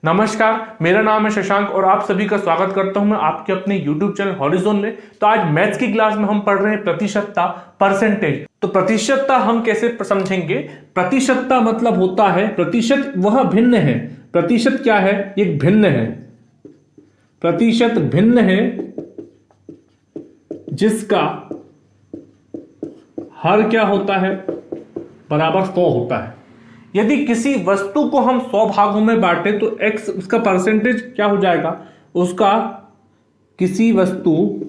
नमस्कार, मेरा नाम है शशांक और आप सभी का स्वागत करता हूं मैं आपके अपने YouTube चैनल हॉरिजॉन में। तो आज मैथ्स की क्लास में हम पढ़ रहे हैं प्रतिशतता, परसेंटेज। तो प्रतिशतता हम कैसे समझेंगे? प्रतिशतता मतलब होता है प्रतिशत वह भिन्न है। प्रतिशत क्या है? एक भिन्न है। प्रतिशत भिन्न है जिसका हर क्या होता है? बराबर 100 होता है। यदि किसी वस्तु को हम 100 भागों में बांटे तो x उसका परसेंटेज क्या हो जाएगा? उसका किसी वस्तु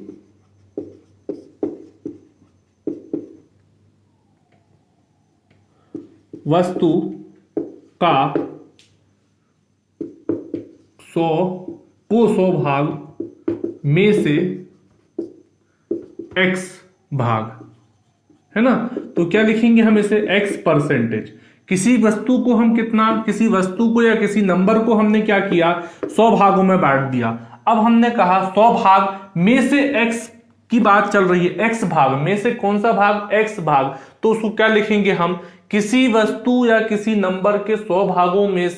का 100 भाग में से x भाग है ना। तो क्या लिखेंगे हम इसे? x percentage. किसी वस्तु को हम किसी वस्तु को या किसी नंबर को हमने क्या किया? 100 भागों में बांट दिया। अब हमने कहा 100 भाग में से x की बात चल रही है। x भाग में से कौन सा भाग? x भाग। तो उसको क्या लिखेंगे हम? किसी वस्तु या किसी नंबर के 100 भागों में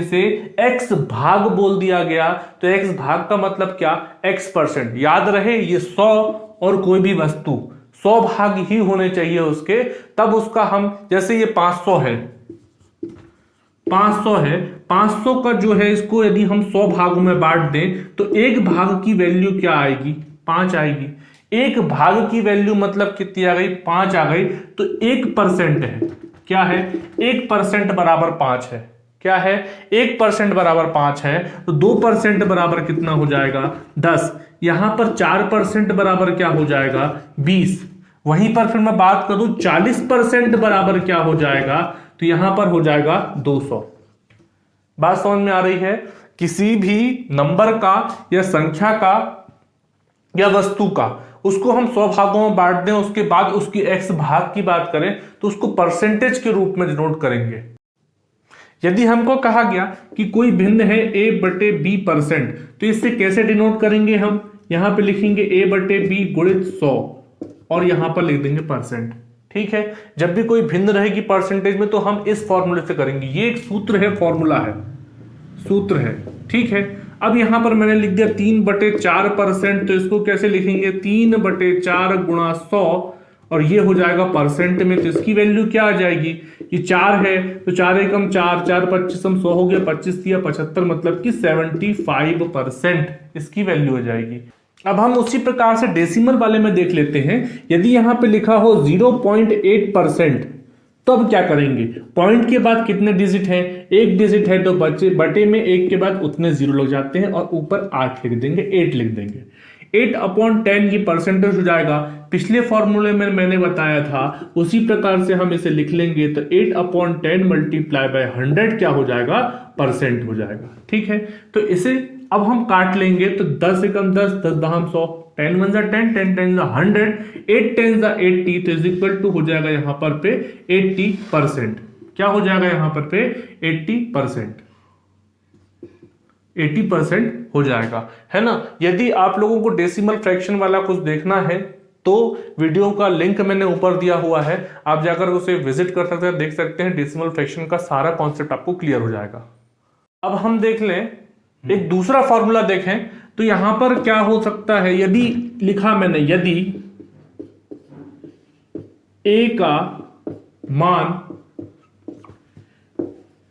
से x भाग बोल दिया गया। तो x भाग का मतलब क्या? x percent. याद रहे ये 100 और कोई भी वस्तु 100 भाग ही होने चाहिए उसके, तब उसका हम, जैसे ये 500 है, 500 का जो है इसको यदि हम 100 भागों में बांट दें तो एक भाग की वैल्यू क्या आएगी? 5 आएगी। एक भाग की वैल्यू मतलब कितनी आ गई? 5 आ गई। तो 1% है। क्या है? 1% बराबर 5 है। क्या है? 1% बराबर 5 है। तो 2% बराबर कितना हो जाएगा? 10। यहां पर 4% बराबर क्या हो जाएगा? 20। वहीं पर फिर मैं बात करूं 40% बराबर क्या हो जाएगा? तो यहां पर हो जाएगा 200। बात समझ में आ रही है? किसी भी नंबर का या संख्या का या वस्तु का उसको हम 100 भागों में बांट दें, उसके बाद उसकी x भाग की बात करें तो उसको परसेंटेज के रूप में डिनोट करेंगे। यदि हमको कहा गया कि कोई भिन्न है a/b%, तो इससे कैसे डिनोट करेंगे हम? यहां पे लिखेंगे a/b गुणित 100 और यहां पर लिख देंगे परसेंट। ठीक है। जब भी कोई भिन्न रहेगी परसेंटेज में तो हम इस फॉर्मूले से करेंगे। ये एक सूत्र है, फॉर्मूला है, सूत्र है। ठीक है। अब यहां पर मैंने लिख दिया 3/4%, तो इसको कैसे लिखेंगे? 3/4 गुणा 100 और ये हो जाएगा परसेंट में। तो इसकी वैल्यू क्या आ जाएगी? ये 4 है तो 4 एकम 4, 4 25 100 हो गया, 25 दिया 75, मतलब कि 75% इसकी वैल्यू हो जाएगी। अब हम उसी प्रकार से डेसिमल वाले में देख लेते हैं। यदि यहां पे लिखा हो 0.8%, तो अब क्या करेंगे? पॉइंट के बाद कितने डिजिट हैं? एक डिजिट है तो बटे में एक के बाद उतने जीरो लग जाते हैं और ऊपर 8 लिख देंगे, 8 लिख देंगे। 8/10 ये परसेंटेज हो जाएगा। पिछले फॉर्मूले में मैंने बताया था उसी प्रकार से हम इसे लिख लेंगे। तो 8/10 मल्टीप्लाई बाय 100 क्या हो जाएगा? परसेंट हो जाएगा। ठीक है। तो इसे अब हम काट लेंगे। तो 10 एकम 10, 10 दहम 100, 10 1 10, 10 10 100, 8 10 80, तो इज इक्वल टू हो जाएगा यहां पर पे 80%। क्या हो जाएगा यहां पर पे? 80%। 80% हो जाएगा, है ना। यदि आप लोगों को डेसिमल फ्रैक्शन वाला कुछ देखना है तो वीडियो का लिंक मैंने ऊपर दिया हुआ है, आप जाकर उसे विजिट कर सकते हैं, देख सकते हैं। डेसिमल फ्रैक्शन का सारा कॉन्सेप्ट आपको क्लियर हो जाएगा। अब हम देख लें एक दूसरा फॉर्मूला देखें तो यहां पर क्या हो सकता है? यदि लिखा मैंने, यदि a का मान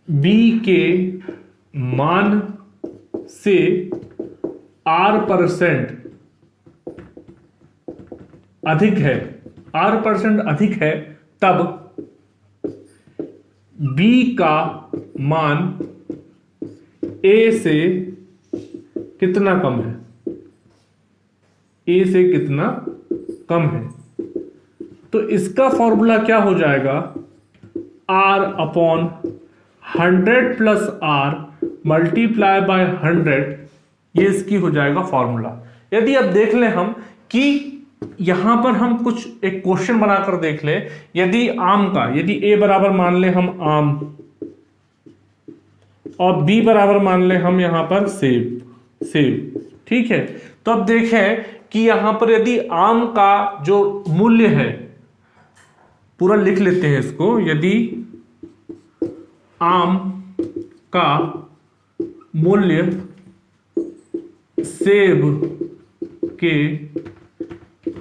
b के मान से r% अधिक है, r% अधिक है, तब b का मान a से कितना कम है? a से कितना कम है? तो इसका फॉर्मूला क्या हो जाएगा? r/100 plus r multiply by 100, ये इसकी हो जाएगा फॉर्मूला। यदि अब देख लें हम कि यहां पर हम कुछ एक क्वेश्चन बनाकर देख लें। यदि आम का, यदि a बराबर मान लें हम आम और b बराबर मान लें हम यहां पर सेब। ठीक है। तो अब देखें कि यहां पर यदि आम का जो मूल्य है, पूरा लिख लेते हैं इसको, यदि आम का मूल्य सेब के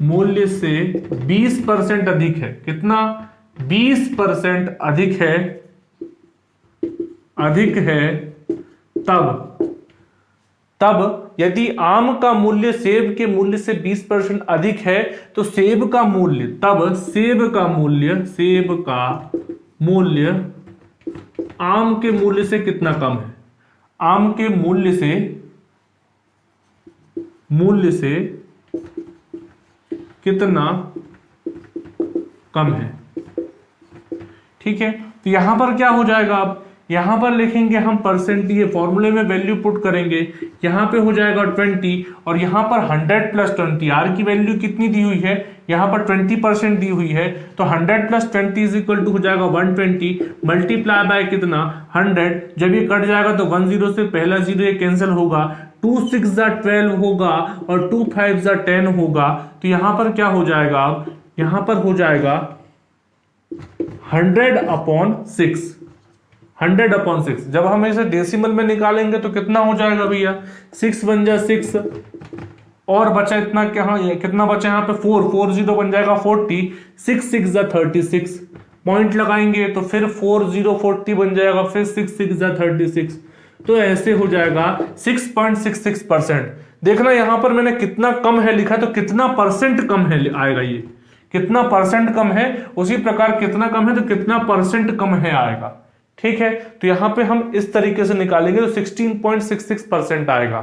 मूल्य से 20% अधिक है, कितना 20% अधिक है तब यदि आम का मूल्य सेब के मूल्य से 20% अधिक है तो सेब का मूल्य आम के मूल्य से कितना कम है, आम के मूल्य से कितना कम है। ठीक है, तो यहां पर क्या हो जाएगा, अब यहां पर लिखेंगे हम परसेंट, ये फॉर्मूले में वैल्यू पुट करेंगे, यहां पे हो जाएगा 20 और यहां पर 100 प्लस 20, आर की वैल्यू कितनी दी हुई है, यहां पर 20% दी हुई है, तो 100 प्लस 20 इज इक्वल टू हो जाएगा 120 मल्टीप्लाई बाय कितना 100, जब ये कट जाएगा तो 10 से पहला 0 ये कैंसिल होगा, 2 6 12 होगा और 2 5 10 होगा, तो यहां पर क्या हो जाएगा, अब यहां पर हो जाएगा 100/6, 100/6। जब हम इसे डेसिमल में निकालेंगे तो कितना हो जाएगा भैया, 6 बन जा 6 और बचा इतना, क्या कितना बचा यहाँ पे 4 बन जाएगा 40, 6 6 36 पॉइंट लगाएंगे तो फिर 40 बन जाएगा, फिर 6 6 36, तो ऐसे हो जाएगा 6.66%। देखना यहां पर मैंने कितना कम है लिखा, तो कितना परसेंट कम है आएगा, ये कितना परसेंट कम है, उसी प्रकार कितना कम है तो कितना परसेंट कम है आएगा। ठीक है, तो यहां पे हम इस तरीके से निकालेंगे तो 16.66% आएगा।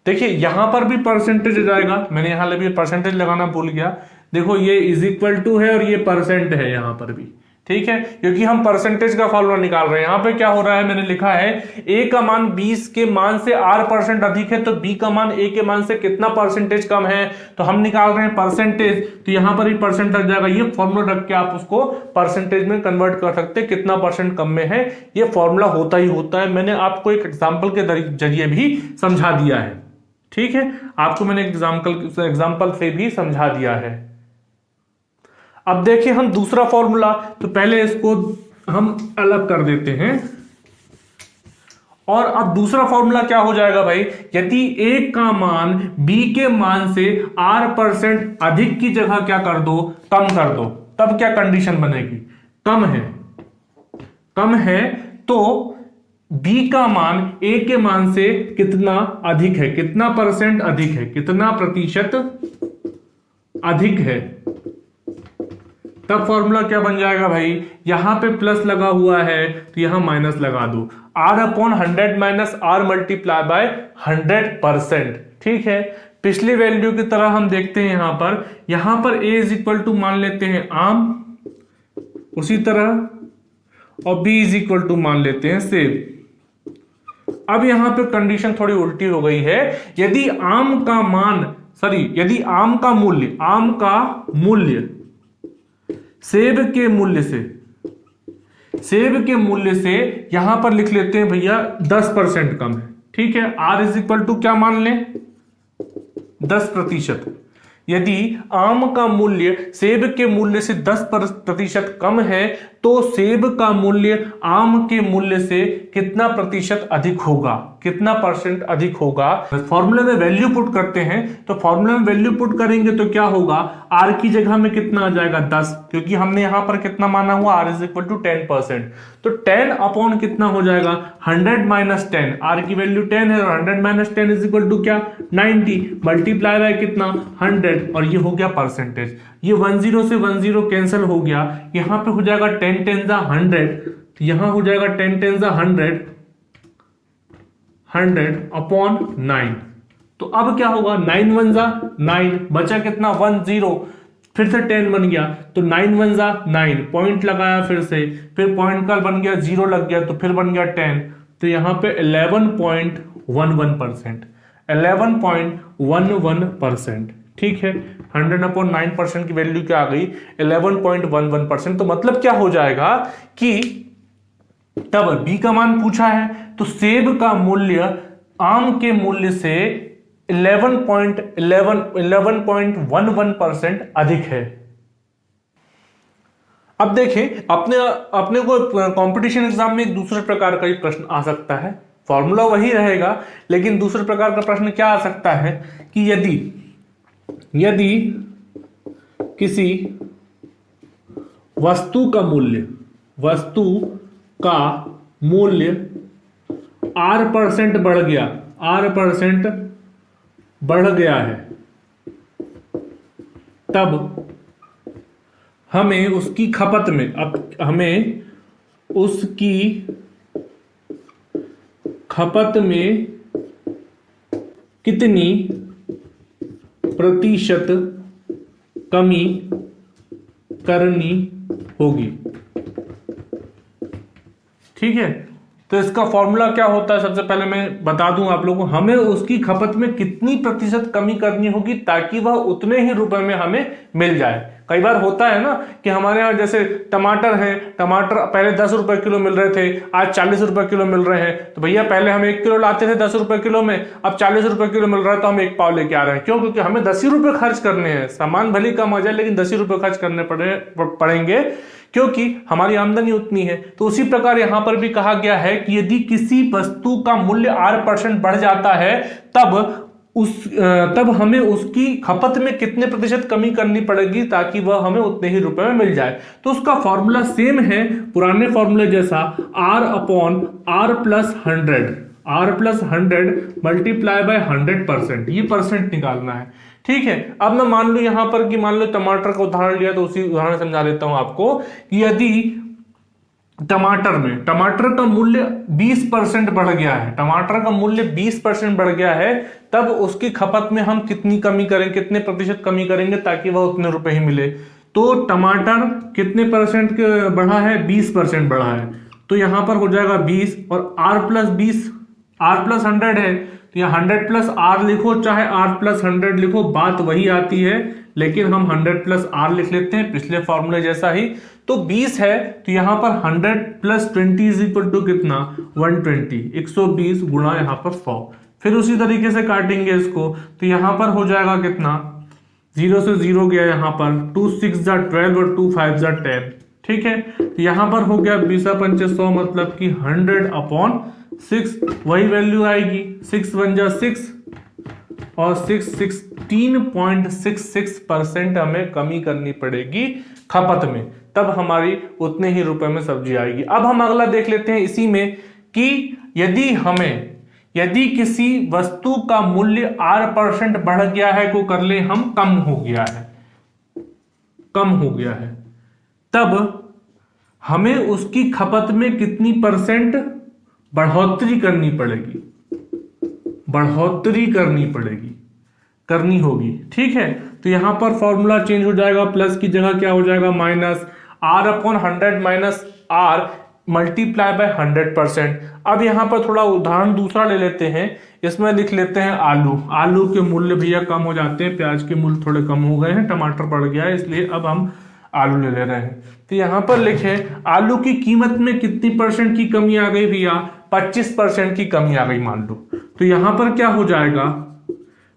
देखिए यहां पर भी परसेंटेज आएगा, मैंने यहां भी परसेंटेज लगाना भूल गया, देखो ये इज इक्वल टू है और ये परसेंट है यहां पर भी। ठीक है, क्योंकि हम परसेंटेज का फॉर्मूला निकाल रहे हैं। यहां पे क्या हो रहा है, मैंने लिखा है ए का मान 20 के मान से R% अधिक है, तो बी का मान ए के मान से कितना परसेंटेज कम है, तो हम निकाल रहे हैं परसेंटेज, तो यहां पर भी परसेंट लग जाएगा। ये फॉर्मूला रख के आप उसको परसेंटेज में कन्वर्ट कर सकते हैं, कितना परसेंट कम में है, ये फॉर्मूला होता ही होता है। मैंने आपको एक एग्जाम्पल के जरिए भी समझा दिया है। ठीक है, आपको मैंने एग्जाम्पल से भी समझा दिया है। अब देखिए हम दूसरा फॉर्मूला, तो पहले इसको हम अलग कर देते हैं और अब दूसरा फॉर्मूला क्या हो जाएगा भाई, यदि ए का मान बी के मान से R% अधिक की जगह क्या कर दो, कम कर दो, तब क्या कंडीशन बनेगी, कम है तो बी का मान ए के मान से कितना अधिक है, कितना परसेंट अधिक है, कितना प्रतिशत अधिक है, तब फॉर्मूला क्या बन जाएगा भाई, यहां पे प्लस लगा हुआ है तो यहां माइनस लगा दो, R/100 minus R multiply by 100%। ठीक है, पिछली वैल्यू की तरह हम देखते हैं यहां पर A इज इक्वल टू मान लेते हैं आम, उसी तरह और B इज इक्वल टू मान लेते हैं सेब। अब यहां पे कंडीशन थोड़ी उल्टी हो गई है, यदि आम का मूल्य सेब के मूल्य से यहां पर लिख लेते हैं भैया 10% कम है। ठीक है, R इज इक्वल टू क्या मान लें, 10%। यदि आम का मूल्य सेब के मूल्य से 10% कम है तो सेब का मूल्य आम के मूल्य से कितना प्रतिशत अधिक होगा, कितना परसेंट अधिक होगा। फॉर्मूले में वैल्यू पुट करते हैं, तो फॉर्मूले में वैल्यू पुट करेंगे तो क्या होगा, आर की जगह में कितना आ जाएगा 10, क्योंकि हमने यहां पर कितना माना हुआ, R इज इक्वल टू 10%, तो 10 कितना हो जाएगा 100 माइनस 10, आर की वैल्यू 10 है और 100 माइनस 10 इज इक्वल टू क्या 90 मल्टीप्लाई बाय कितना 100 और ये हो गया परसेंटेज। ये 10 से 10 कैंसिल हो गया, यहां पे हो जाएगा 10 10 100, तो यहां हो जाएगा 10 10 100/9। तो अब क्या होगा, 9 1 9, बचा कितना 10, फिर से 10 बन गया तो 9 1 9, पॉइंट लगाया फिर पॉइंट का बन गया 0 लग गया तो फिर बन गया 10, तो यहां पे 11.11%, 11.11%। ठीक है, 100/9% की वैल्यू क्या आ गई 11.11%। तो मतलब क्या हो जाएगा कि तब बी का मान पूछा है तो सेब का मूल्य आम के मूल्य से 11.11% अधिक है। अब देखें, अपने को कंपटीशन एग्जाम में एक दूसरे प्रकार का ही प्रश्न आ सकता है, फॉर्मूला वही रहेगा लेकिन दूसरे प्रकार का प्रश्न क्या आ सकता है कि यदि किसी वस्तु का मूल्य R% बढ़ गया है, तब हमें उसकी खपत में कितनी प्रतिशत कमी करनी होगी। ठीक है, तो इसका फॉर्मूला क्या होता है, सबसे पहले मैं बता दूं आप लोगों को, हमें उसकी खपत में कितनी प्रतिशत कमी करनी होगी ताकि वह उतने ही रुपए में हमें मिल जाए। कई बार होता है ना कि हमारे यहाँ जैसे टमाटर है, टमाटर पहले 10 रुपए किलो मिल रहे थे, आज 40 रुपए किलो मिल रहे हैं। तो भैया पहले हम 1 किलो लाते थे 10 रुपए किलो में, अब 40 रुपए किलो मिल रहा है तो हम 1 पाव लेके आ रहे हैं। क्यों? क्योंकि हमें 10 ही रुपए खर्च करने हैं, सामान भले कम आ जाए लेकिन 10 ही रुपए खर्च करने पड़ेंगे क्योंकि हमारी आमदनी उतनी है। तो उसी प्रकार यहां पर भी कहा गया है कि यदि किसी वस्तु का मूल्य R% बढ़ जाता है तब हमें उसकी खपत में कितने प्रतिशत कमी करनी पड़ेगी ताकि वह हमें उतने ही रुपए में मिल जाए। तो उसका फॉर्मूला सेम है पुराने फॉर्मूले जैसा, R/100 मल्टीप्लाई बाय 100%, ये परसेंट निकालना है। ठीक है, अब मैं मान लो यहां पर कि मान लो टमाटर का उदाहरण लिया तो उसी उदाहरण समझा देता हूं आपको कि यदि टमाटर का मूल्य 20% बढ़ गया है, टमाटर का मूल्य 20% बढ़ गया है, तब उसकी खपत में हम कितनी कमी करें, कितने प्रतिशत कमी करेंगे ताकि वह उतने रुपए ही मिले। तो टमाटर कितने परसेंट बढ़ा है, 20% बढ़ा है, तो यहां पर हो जाएगा 20 और R+100 है तो यह 100+R लिखो चाहे R+100 लिखो, बात वही आती है, लेकिन हम 100+R लिख लेते हैं पिछले फॉर्मूले जैसा ही। तो 20 है तो यहां पर 100+20 इज इक्वल टू कितना, 120, 120 गुणा यहां पर 100। फिर उसी तरीके से काटेंगे इसको तो यहां पर हो जाएगा कितना, 0 से 0 गया यहां पर, 2 6 जा 12 और 2 5 जा 10। ठीक है, तो यहां पर हो गया 20 100 मतलब कि 100/6, वही वैल्यू आएगी, 6 1 जा 6 और 16.66% हमें कमी करनी पड़ेगी खपत में, तब हमारी उतने ही रुपए में सब्जी आएगी। अब हम अगला देख लेते हैं इसी में कि यदि किसी वस्तु का मूल्य R% बढ़ गया है को कर ले हम कम हो गया है, तब हमें उसकी खपत में कितनी परसेंट बढ़ोतरी करनी होगी। ठीक है, तो यहां पर फॉर्मूला चेंज हो जाएगा, प्लस की जगह क्या हो जाएगा, minus R/100 minus R multiply by 100%। अब यहां पर थोड़ा उदाहरण दूसरा ले लेते हैं, इसमें लिख लेते हैं आलू के मूल्य भैया कम हो जाते हैं, प्याज के मूल्य थोड़े कम हो गए हैं, टमाटर बढ़ गया है, इसलिए अब हम आलू ले रहे हैं। तो यहां पर लिखे आलू की कीमत में कितनी परसेंट की कमी आ गई भैया, 25% की कमी आ गई मान लो। तो यहां पर क्या हो जाएगा,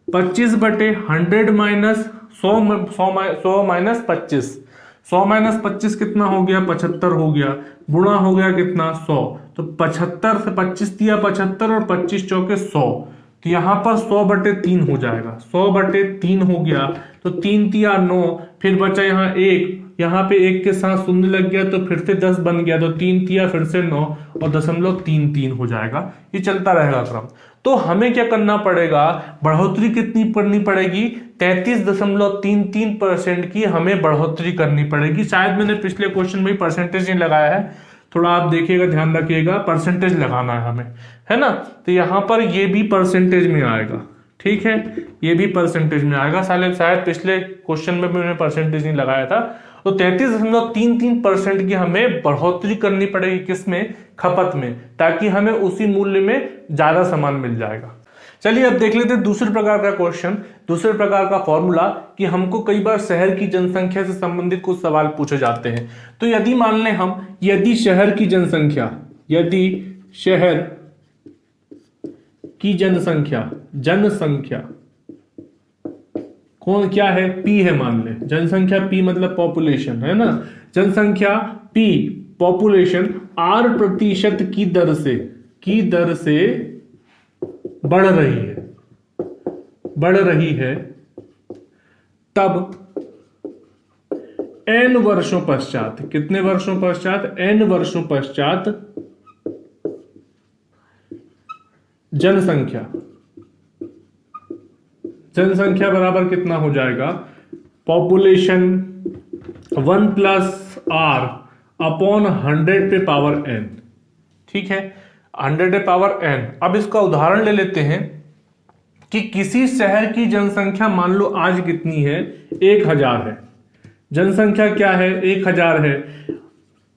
25/100 माइनस 100 माइनस 25, 100 माइनस 25 कितना हो गया, 75 हो गया, गुणा हो गया कितना, 100। तो 75 से 25 दिया 75 और 25 चौके 100, तो यहां पर 100/3 हो जाएगा, 100/3 हो गया, तो 3 तिया 9, फिर बचा यहाँ 1, यहाँ पे 1 के साथ शून्य लग गया तो फिर से 10 बन गया, तो 3 तिया फिर से 9 और 0.33 हो जाएगा। ये चलता रहेगा क्रम। तो हमें क्या करना पड़ेगा, बढ़ोतरी कितनी करनी पड़ेगी, 33.33% की हमें बढ़ोतरी करनी पड़ेगी। शायद मैंने पिछले क्वेश्चन में परसेंटेज नहीं लगाया है, थोड़ा आप देखिएगा, ध्यान रखिएगा, परसेंटेज लगाना है हमें, है ना। तो यहां पर ये भी परसेंटेज में आएगा, ठीक है, ये भी परसेंटेज में आएगा। शायद पिछले क्वेश्चन में भी मैंने परसेंटेज नहीं लगाया था। तो 33.33% की हमें बढ़ोतरी करनी पड़ेगी किसमें, खपत में, ताकि हमें उसी मूल्य में ज्यादा सामान मिल जाएगा। चलिए अब देख लेते हैं दूसरे प्रकार का क्वेश्चन, दूसरे प्रकार का फॉर्मूला, कि हमको कई बार शहर की जनसंख्या से संबंधित कुछ सवाल पूछे जाते हैं। तो यदि मान लें हम, यदि शहर की जनसंख्या कौन क्या है, पी है मान ले, जनसंख्या पी मतलब पॉपुलेशन है ना, जनसंख्या पी पॉपुलेशन आर प्रतिशत की दर से बढ़ रही है तब n वर्षों पश्चात, कितने वर्षों पश्चात, n वर्षों पश्चात जनसंख्या बराबर कितना हो जाएगा, पॉपुलेशन 1 प्लस आर अपॉन 100 पे पावर n। ठीक है, 100 पे पावर n। अब इसका उदाहरण ले लेते हैं कि किसी शहर की जनसंख्या मान लो आज कितनी है, 1000 है, जनसंख्या क्या है, 1000 है,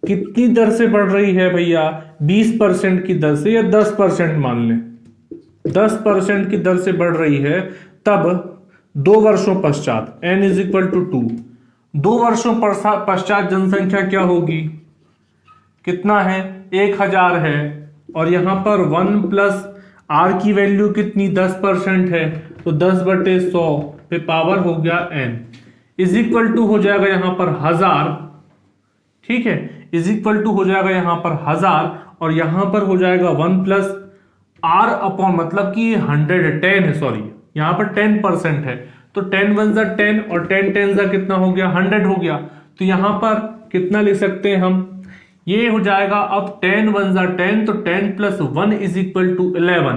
कितनी दर से बढ़ रही है भैया, 20% की दर से, या 10% मान लें, 10% की दर से बढ़ रही है, तब 2 वर्षों पश्चात n इज इक्वल टू 2, 2 वर्षों पश्चात जनसंख्या क्या होगी, कितना है, 1000 है, और यहां पर 1 प्लस आर की वैल्यू कितनी, 10% है, तो 10/100 पे पावर हो गया n इज इक्वल टू हो जाएगा यहां पर 1000। ठीक है, इज इक्वल टू हो जाएगा यहां पर 1000, और यहां पर हो जाएगा 1 प्लस आर अपॉन, मतलब कि 10 है, सॉरी यहां पर 10% है, तो 10 1 जा 10 और 10 10 जा कितना हो गया, 100 हो गया। तो यहां पर कितना लिख सकते हैं हम, ये हो जाएगा अब 10 1 जा 10, तो 10 प्लस 1 इज इक्वल टू 11,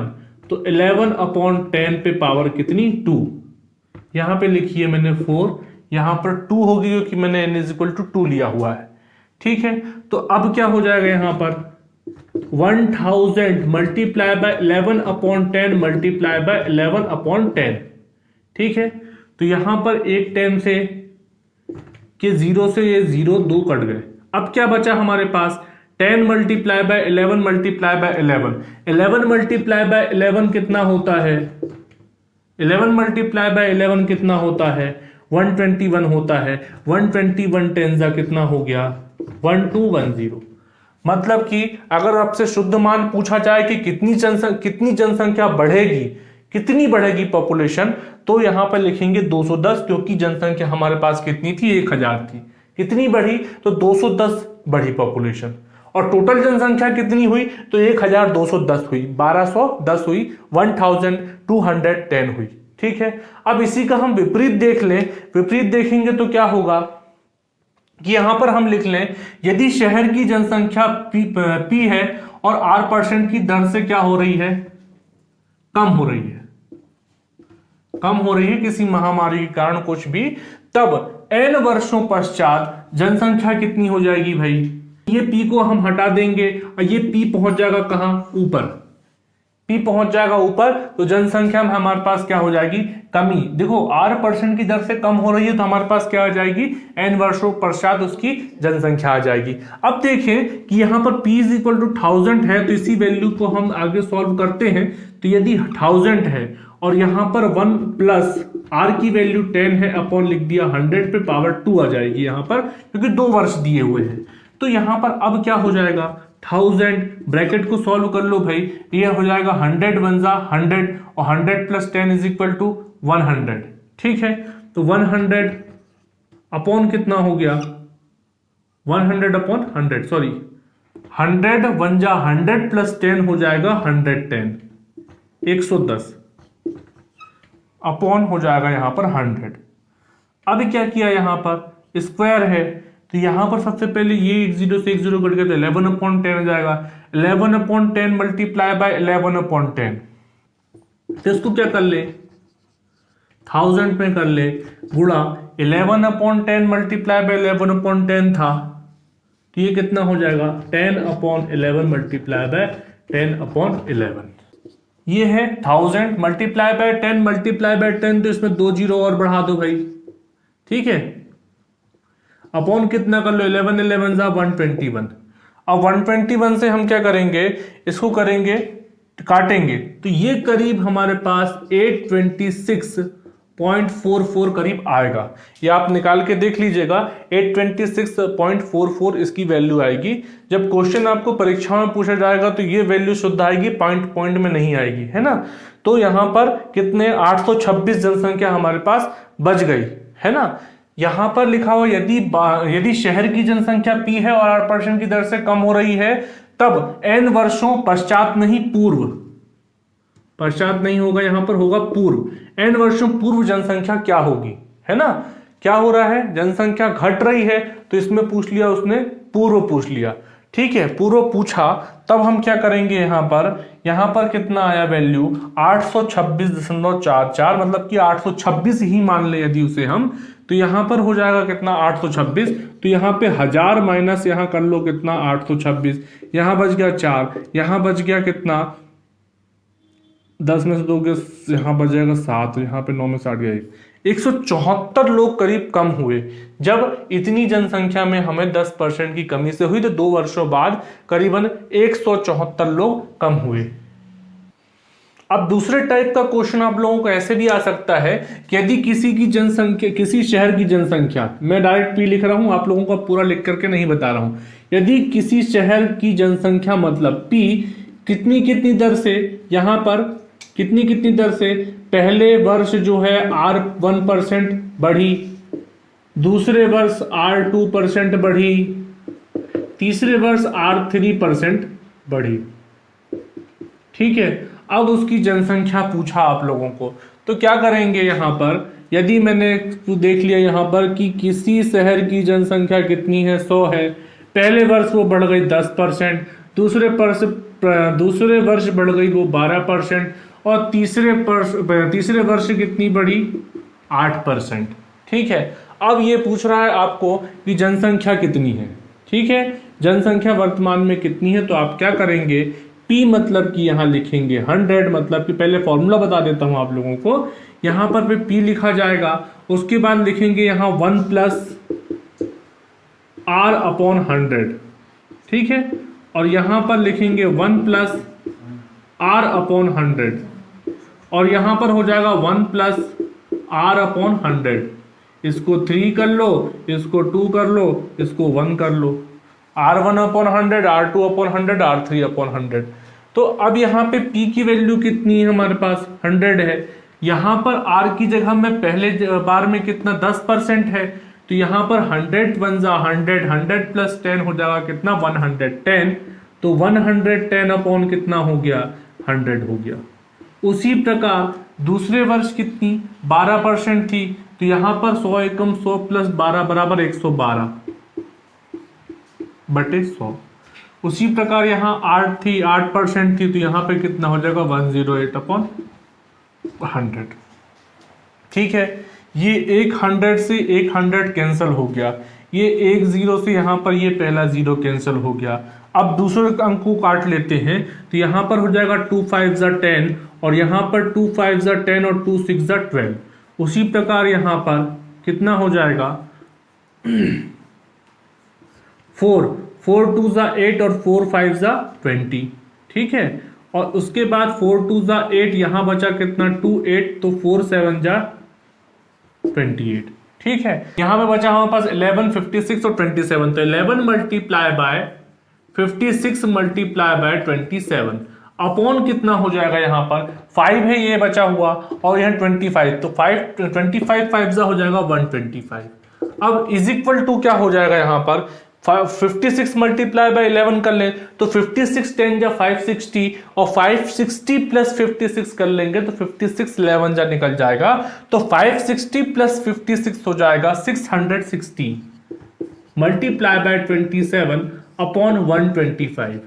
तो 11 अपॉन 10 पे पावर कितनी, 2। यहां पे लिखिए मैंने 4, यहां पर 2 होगी क्योंकि मैंने n इज इक्वल टू 2 लिया हुआ है। ठीक है, तो अब क्या हो जाएगा यहां पर 1000 multiply by 11 upon 10 multiply by 11 upon 10। ठीक है, तो यहां पर एक 10 से कि 0 से ये 0 2 कट गए, अब क्या बचा हमारे पास, 10 multiply by 11 multiply by 11, 11 multiply by 11 कितना होता है, 11 मल्टीप्लाई बाय 11 कितना होता है, 121 होता है, 121 10 जा कितना हो गया, 1210। मतलब कि अगर आपसे शुद्ध मान पूछा जाए कि कितनी जनसंख्या बढ़ेगी, कितनी बढ़ेगी पॉपुलेशन, तो यहां पर लिखेंगे 210, क्योंकि जनसंख्या हमारे पास कितनी थी, 1000 थी, कितनी बढ़ी, तो 210 बढ़ी पॉपुलेशन, और टोटल जनसंख्या कितनी हुई, तो 1210 हुई, 1210 हुई, 1210 हुई। ठीक है, अब इसी का हम विपरीत देख लें, विपरीत देखेंगे तो क्या होगा कि यहां पर हम लिख लें, यदि शहर की जनसंख्या P है और R% की दर से क्या हो रही है, कम हो रही है किसी महामारी के कारण कुछ भी, तब n वर्षों पश्चात जनसंख्या कितनी हो जाएगी भाई, ये P को हम हटा देंगे और ये P पहुंच जाएगा कहां, ऊपर, P पहुंच जाएगा ऊपर, तो जनसंख्या में हमारे पास क्या हो जाएगी, कमी। देखो R% की दर से कम हो रही है, तो हमारे पास क्या आ जाएगी, n वर्षों पश्चात उसकी जनसंख्या आ जाएगी। अब देखें कि यहां पर P इज इक्वल टू 1000 है, तो इसी वैल्यू को हम आगे सॉल्व करते हैं। तो यदि 1000 है और यहां पर 1 प्लस R की वैल्यू 10 है, अपॉन लिख दिया 100 पे पावर 2 आ जाएगी यहां पर, क्योंकि 2 वर्ष दिए हुए हैं। तो यहां पर अब क्या हो जाएगा, 1000 ब्रैकेट को सॉल्व कर लो भाई, ये हो जाएगा 100 1 जा 100 और 100 प्लस 10 इज इक्वल टू 100। ठीक है, तो 100 अपॉन कितना हो गया, 100 अपॉन 100, सॉरी 100 1 जा 100 प्लस 10 हो जाएगा 110, 110 अपॉन हो जाएगा यहां पर 100। अब क्या किया, यहां पर स्क्वायर है, तो यहां पर सबसे पहले ये 1 0 से 1 0 कट गया, तो 11 अपॉन 10 हो जाएगा, 11 अपॉन 10 मल्टीप्लाई बाय 11 अपॉन 10। तो इसको क्या कर ले, 1000 में कर ले, गुणा 11 अपॉन 10 मल्टीप्लाई बाय 11 अपॉन 10 था, तो ये कितना हो जाएगा, 10 अपॉन 11 मल्टीप्लाई बाय 10 अपॉन 11। ये है 1000 मल्टीप्लाई बाय 10 मल्टीप्लाई बाय 10, तो इसमें 2 0 और बढ़ा दो भाई। ठीक है, अपॉन कितना कर लो, 11 11 जा 121। अब 121 से हम क्या करेंगे, इसको करेंगे काटेंगे, तो ये करीब हमारे पास 826.44 करीब आएगा। ये आप निकाल के देख लीजिएगा, 826.44 इसकी वैल्यू आएगी। जब क्वेश्चन आपको परीक्षा में पूछा जाएगा तो ये वैल्यू शुद्ध आएगी, पॉइंट में नहीं आएगी, है ना। तो यहाँ पर कितने 826 जनसंख्या हमारे पास बच गई, है ना। यहां पर लिखा हुआ यदि शहर की जनसंख्या P है और 8% की दर से कम हो रही है, तब n वर्षों पश्चात नहीं पूर्व, पश्चात नहीं होगा, यहां पर होगा पूर्व, n वर्षों पूर्व जनसंख्या क्या होगी, है ना। क्या हो रहा है, जनसंख्या घट रही है, तो इसमें पूछ लिया उसने, पूर्व पूछ लिया, ठीक है, पूर्व पूछा, तब हम क्या करेंगे, यहां पर कितना आया वैल्यू 826.44, मतलब कि 826 ही मान ले यदि उसे हम, तो यहां पर हो जाएगा कितना 826, तो यहां पे 1000 माइनस यहां कर लो कितना 826, यहां बच गया 4, यहां बच गया कितना 10 में से 2 यहां बच जाएगा 7, यहां पे 9 में 60 गया 174 लोग करीब कम हुए। जब इतनी जनसंख्या में हमें 10% की कमी से हुई, तो 2 वर्षों बाद करीबन 174 लोग कम हुए। अब दूसरे टाइप का क्वेश्चन आप लोगों को ऐसे भी आ सकता है कि यदि किसी की जनसंख्या, किसी शहर की जनसंख्या, मैं डायरेक्ट P लिख रहा हूं, आप लोगों को पूरा लिख करके नहीं बता रहा हूं, यदि किसी शहर की जनसंख्या मतलब P कितनी दर से, यहां पर कितनी दर से, पहले वर्ष जो है R 1% बढ़ी, दूसरे वर्ष R 2% बढ़ी, तीसरे वर्ष R 3% बढ़ी, ठीक है। अब उसकी जनसंख्या पूछा आप लोगों को, तो क्या करेंगे, यहां पर यदि मैंने देख लिया यहां पर कि किसी शहर की जनसंख्या कितनी है, 100 है, पहले वर्ष वो बढ़ गई 10%, दूसरे वर्ष बढ़ गई वो 12%, और तीसरे वर्ष कितनी बढ़ी 8%, ठीक है। अब ये पूछ रहा है आपको कि जनसंख्या कितनी है, ठीक है, जनसंख्या वर्तमान में कितनी है, तो आप क्या करेंगे, P मतलब कि यहां लिखेंगे 100, मतलब कि पहले फॉर्मूला बता देता हूं आप लोगों को, यहां पर P लिखा जाएगा, उसके बाद लिखेंगे यहां 1 प्लस R अपॉन 100, ठीक है, और यहां पर लिखेंगे 1 प्लस R अपॉन 100, और यहां पर हो जाएगा 1 प्लस R अपॉन 100, इसको 3 कर लो, इसको 2 कर लो, इसको 1 कर लो, R1 upon 100, R2 upon 100, R3 upon 100। तो अब यहाँ पे P की वैल्यू कितनी है, हमारे पास 100 है, यहाँ पर R की जगह में पहले बार में कितना 10% है, तो यहाँ पर 100 1 जा 100, 100 प्लस 10 हो जाएगा कितना 110, तो 110 अपॉन कितना हो गया 100 हो गया। उसी प्रकार दूसरे वर्ष कितनी 12% थी, तो यहाँ पर 100 एकम 100 प्लस 12 बराबर 112 बटे 100। उसी प्रकार यहाँ 8% थी, तो यहाँ पे कितना हो जाएगा 108 अपॉन 100, ठीक है। ये 100 से 100 कैंसिल हो गया, ये 1 0 से यहाँ पर ये पहला 0 कैंसिल हो गया। अब दूसरे अंक को काट लेते हैं, तो यहाँ पर हो जाएगा 2 5 जा 10, और यहाँ पर 2 5 जा 10 और 2 6 जा 12। उसी प्रकार यहाँ पर कितना हो जाएगा 4 2 जा 8 और 4 5 जा 20, ठीक है। और उसके बाद 4 2 जा 8, यहाँ बचा कितना 2 8, तो 4 7 जा 28, ठीक है। यहाँ पे बचा हमारे पास 11 56 और 27, तो 11 multiply by 56 multiply by 27 upon कितना हो जाएगा, यहाँ पर 5 है ये बचा हुआ, और यहाँ 25, तो 25 5 जा हो जाएगा 125। अब इज इक्वल टू क्या हो जाएगा, यहाँ पर 56 मल्टीप्लाई बाय 11 कर लें, तो 56 10 जा 560, और 560 प्लस 56 कर लेंगे तो 56 11 जा निकल जाएगा, तो 560 प्लस 56 हो जाएगा 660 multiply by 27 upon 125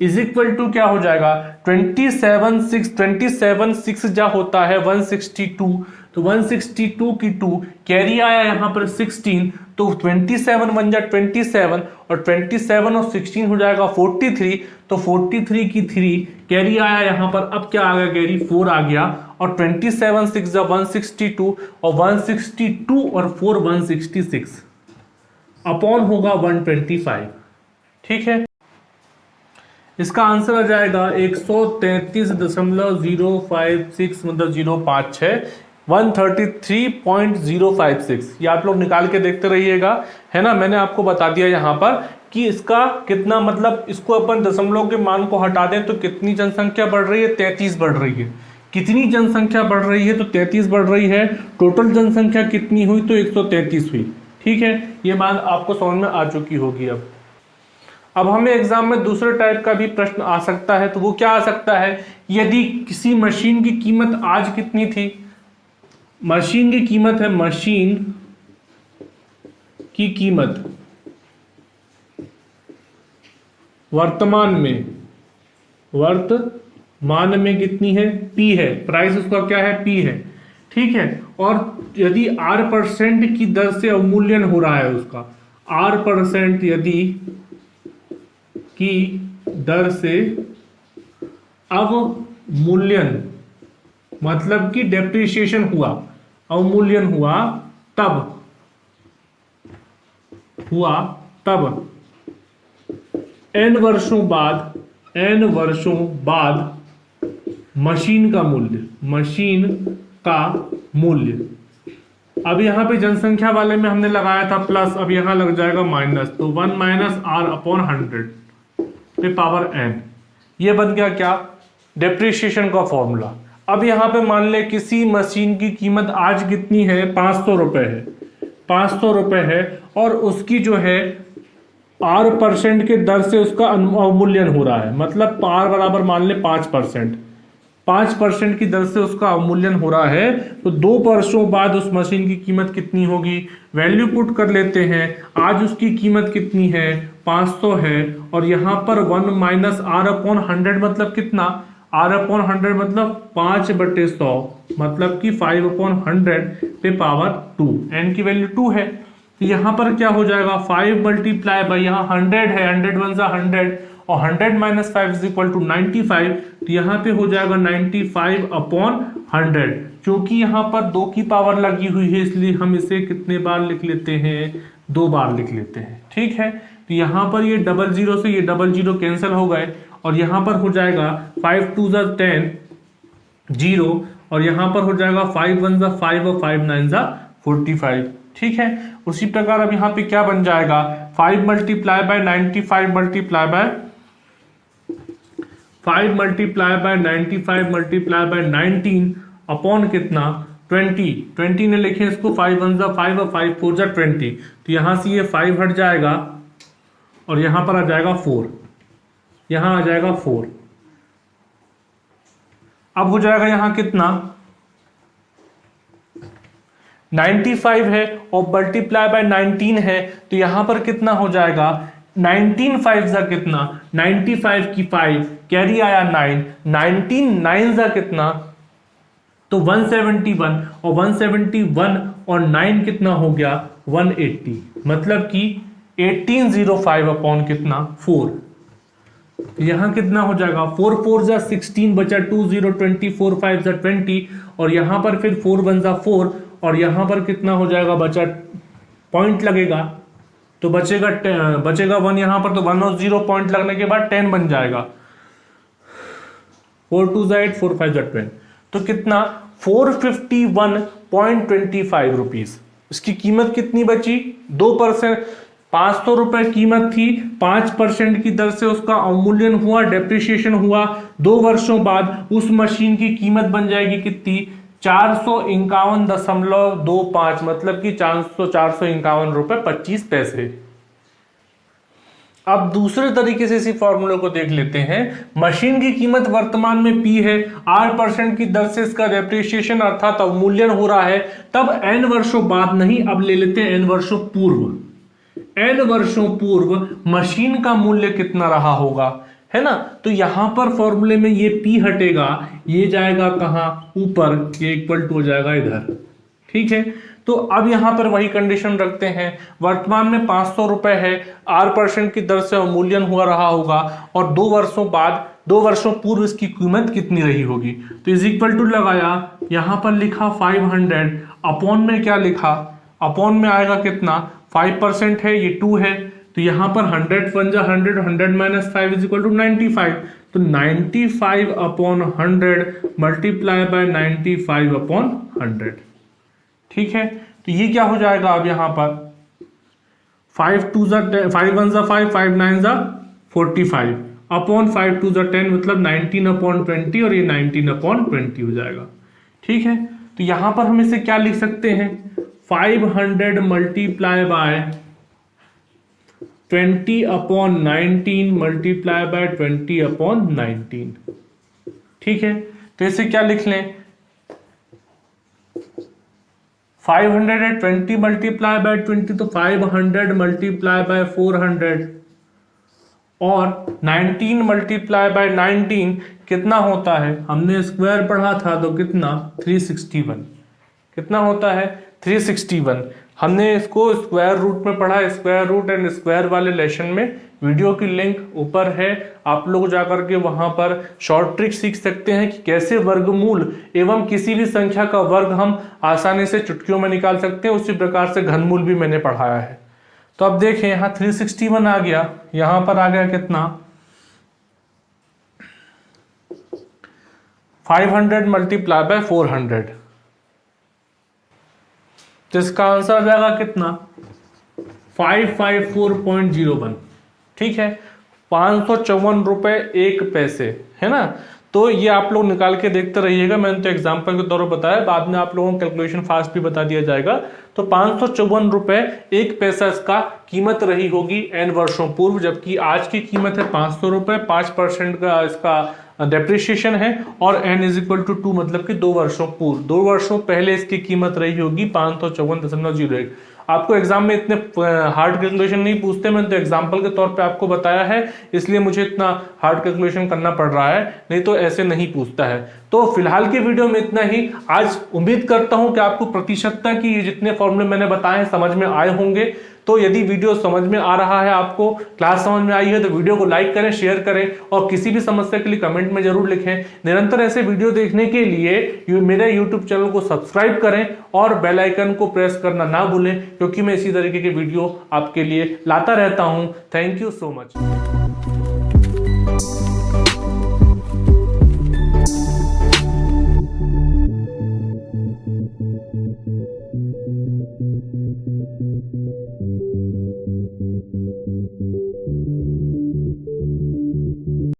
is equal to क्या हो जाएगा 27 6 जा होता है 162, तो 162 की 2 कैरी आया यहाँ पर 16, तो 27 1 जा 27, और 27 और 16 हो जाएगा 43, तो 43 की 3 कैरी आया यहाँ पर, अब क्या आ गया कैरी 4 आ गया, और 27 6 जा 162, और 162 और 4 166 अपॉन होगा 125, ठीक है। इसका आंसर आ जाएगा 133.056 मतलब 056 133.056। ये आप लोग निकाल के देखते रहिएगा, है ना। मैंने आपको बता दिया यहाँ पर कि इसका कितना मतलब, इसको अपन दशमलव के मान को हटा दें तो कितनी जनसंख्या बढ़ रही है 33 बढ़ रही है, कितनी जनसंख्या बढ़ रही है, तो 33 बढ़ रही है। टोटल जनसंख्या कितनी हुई, तो 133 हुई। ठीक है, ये बात आपको समझ में आ चुकी होगी। अब हमें एग्जाम में दूसरे टाइप का भी प्रश्न आ सकता है, तो वो क्या आ सकता है, यदि किसी मशीन की कीमत आज कितनी थी, मशीन की कीमत है, मशीन की कीमत वर्तमान में कितनी है, P है, प्राइस उसका क्या है, P है। ठीक है, और यदि R% की दर से अवमूल्यन हो रहा है उसका, R% यदि की दर से अवमूल्यन मतलब कि डेप्रिसिएशन हुआ, अवमूल्यन हुआ, तब n वर्षों बाद मशीन का मूल्य, अब यहाँ पे जनसंख्या वाले में हमने लगाया था प्लस, अब यहाँ लग जाएगा माइनस, तो 1 माइनस R/100 पे पावर n, ये बन गया क्या, डेप्रिसिएशन का फॉर्मूला। अब यहाँ पे मान ले किसी मशीन की कीमत आज कितनी है, 500 रुपए है, 500 रुपए है, और उसकी जो है R% के दर से उसका अवमूल्यन हो रहा है, मतलब R बराबर मान ले 5%, 5% की दर से उसका अवमूल्यन हो रहा है। तो 2 वर्षों बाद उस मशीन की कीमत कितनी होगी, वैल्यू पुट कर लेते हैं। आज उसकी कीमत कितनी है, 500 है, और यहाँ पर 1 माइनस R/100 मतलब कितना, R/100 मतलब 5/100, मतलब कि 5/100 पे पावर 2, n की वैल्यू 2 है। तो यहाँ पर क्या हो जाएगा, 5 मल्टीप्लाई बाई, यहाँ 100 है, 100 वन जा 100, और 100 माइनस 5 इज इक्वल टू 95, तो यहाँ पे हो जाएगा 95/100। क्योंकि यहाँ पर 2 की पावर लगी हुई है, इसलिए हम इसे कितने बार लिख लेते हैं, 2 बार लिख लेते हैं। ठीक है, तो यहाँ पर ये 00 से ये 00 कैंसिल हो गए, और यहाँ पर हो जाएगा 5 2 जा 10 0, और यहाँ पर हो जाएगा 5 1 जा 5 और 5 9 जा 45। ठीक है, उसी प्रकार अब यहाँ पे क्या बन जाएगा, 5 multiply by 95 multiply by 5 multiply by 95 multiply by 19 upon कितना, 20 ने लिखे इसको, 5 1 जा 5 और 5 4 जा 20, तो यहाँ से ये 5 हट जाएगा, और यहाँ पर आ जाएगा 4, यहाँ आ जाएगा 4। अब हो जाएगा यहाँ कितना, 95 है और मल्टीप्लाई बाय 19 है, तो यहां पर कितना हो जाएगा, 19 5 जा कितना, 95 की 5 कैरी आया 9, 19 9 जा कितना, तो 171, और 171 और 9 कितना हो गया, 180, मतलब कि 1805 अपॉन कितना, 4। यहां कितना हो जाएगा, 4 4 जा 16 बचा 2 0 24 5 जा 20, और यहां पर फिर 4 1 जा 4, और यहां पर कितना हो जाएगा, बचा पॉइंट लगेगा, तो बचेगा 1 यहां पर, तो 1 और 0 पॉइंट लगने के बाद 10 बन जाएगा, 4 2 जा 8 4 5 जा 20, तो कितना 451.25 रुपीज। इसकी कीमत कितनी बची, 2%, 500 रुपए कीमत थी, 5% की दर से उसका अवमूल्यन हुआ, डेप्रिसिएशन हुआ, 2 वर्षों बाद उस मशीन की कीमत बन जाएगी कितनी, 451.25, मतलब कि 451 रुपए 25 पैसे। अब दूसरे तरीके से इसी फॉर्मूले को देख लेते हैं। मशीन की कीमत वर्तमान में P है, R% की दर से इसका डेप्रिसिएशन अर्थात अवमूल्यन हो रहा है, तब n वर्षों बाद नहीं, अब ले लेते हैं n वर्षों पूर्व। n वर्षों पूर्व मशीन का मूल्य कितना रहा होगा, है ना। तो यहां पर फॉर्मूले में ये P हटेगा, ये जाएगा कहां, ऊपर, ये इक्वल टू हो जाएगा इधर। ठीक है, तो अब यहां पर वही कंडीशन रखते हैं, वर्तमान में 500 रुपए है, R% की दर से अवमूल्यन हुआ रहा होगा, और 2 वर्षों बाद, 2 वर्षों पूर्व इसकी कीमत कितनी रही होगी, तो इज इक्वल टू लगाया, यहां पर लिखा 500, अपॉन में क्या लिखा, अपॉन में आएगा कितना, 5% है, ये 2 है, तो यहां पर 100 1 जा 100, 100 माइनस 5 इज इक्वल टू 95, तो 95 अपॉन 100 मल्टीप्लाई बाय 95 अपॉन 100। ठीक है, तो ये क्या हो जाएगा, अब यहां पर 5 2 जा 5 1 जा 5 5 9 जा 45 अपॉन 5 टू द 10 मतलब 19/20 और ये 19/20 हो जाएगा। ठीक है, तो यहां पर हम इसे क्या लिख सकते हैं, 500 मल्टीप्लाई बाय 20/19 मल्टीप्लाई बाय 20/19। ठीक है, तो इसे क्या लिख लें, 500 है 20 मल्टीप्लाई बाय 20 तो 500 मल्टीप्लाई बाय 400 और 19 मल्टीप्लाई बाय 19 कितना होता है, हमने स्क्वायर पढ़ा था तो कितना 361, कितना होता है 361। हमने इसको स्क्वायर रूट में पढ़ा, स्क्वायर रूट एंड स्क्वायर वाले लेसन में वीडियो की लिंक ऊपर है, आप लोग जाकर के वहां पर शॉर्ट ट्रिक सीख सकते हैं कि कैसे वर्गमूल एवं किसी भी संख्या का वर्ग हम आसानी से चुटकियों में निकाल सकते हैं। उसी प्रकार से घनमूल भी मैंने पढ़ाया है। तो अब देखें यहां 361 आ गया, यहां पर आ गया कितना 500 मल्टीप्लाई बाय 400, तो इसका आंसर आ जाएगा कितना 554.01। ठीक है, 554 रुपए 1 पैसे, है ना। तो ये आप लोग निकाल के देखते रहिएगा, मैंने तो एग्जांपल के तौर पर बताया, बाद में आप लोगों को कैलकुलेशन फास्ट भी बता दिया जाएगा। तो 554 रुपए 1 पैसा इसका कीमत रही होगी n वर्षों पूर्व, जबकि आज की कीमत है 500 रुपए, 5% का इसका डेप्रिसिएशन है और n = 2 मतलब कि 2 वर्षों पूर्व, 2 वर्षों पहले इसकी कीमत रही होगी 554.01। आपको एग्जाम में इतने हार्ड कैलकुलेशन नहीं पूछते, मैंने तो एग्जांपल के तौर पे आपको बताया है, इसलिए मुझे इतना हार्ड कैलकुलेशन करना पड़ रहा है, नहीं तो ऐसे नहीं पूछता है। तो फिलहाल की वीडियो में इतना ही। आज उम्मीद करता हूं कि आपको प्रतिशतता की जितने फॉर्मूले मैंने बताए हैं समझ में आए होंगे। तो यदि वीडियो समझ में आ रहा है, आपको क्लास समझ में आई है, तो वीडियो को लाइक करें, शेयर करें और किसी भी समस्या के लिए कमेंट में जरूर लिखें। निरंतर ऐसे वीडियो देखने के लिए मेरे यूट्यूब चैनल को सब्सक्राइब करें और बेल आइकन को प्रेस करना ना भूलें, क्योंकि मैं इसी तरीके के वीडियो आपके लिए लाता रहता हूं। Thank you so much.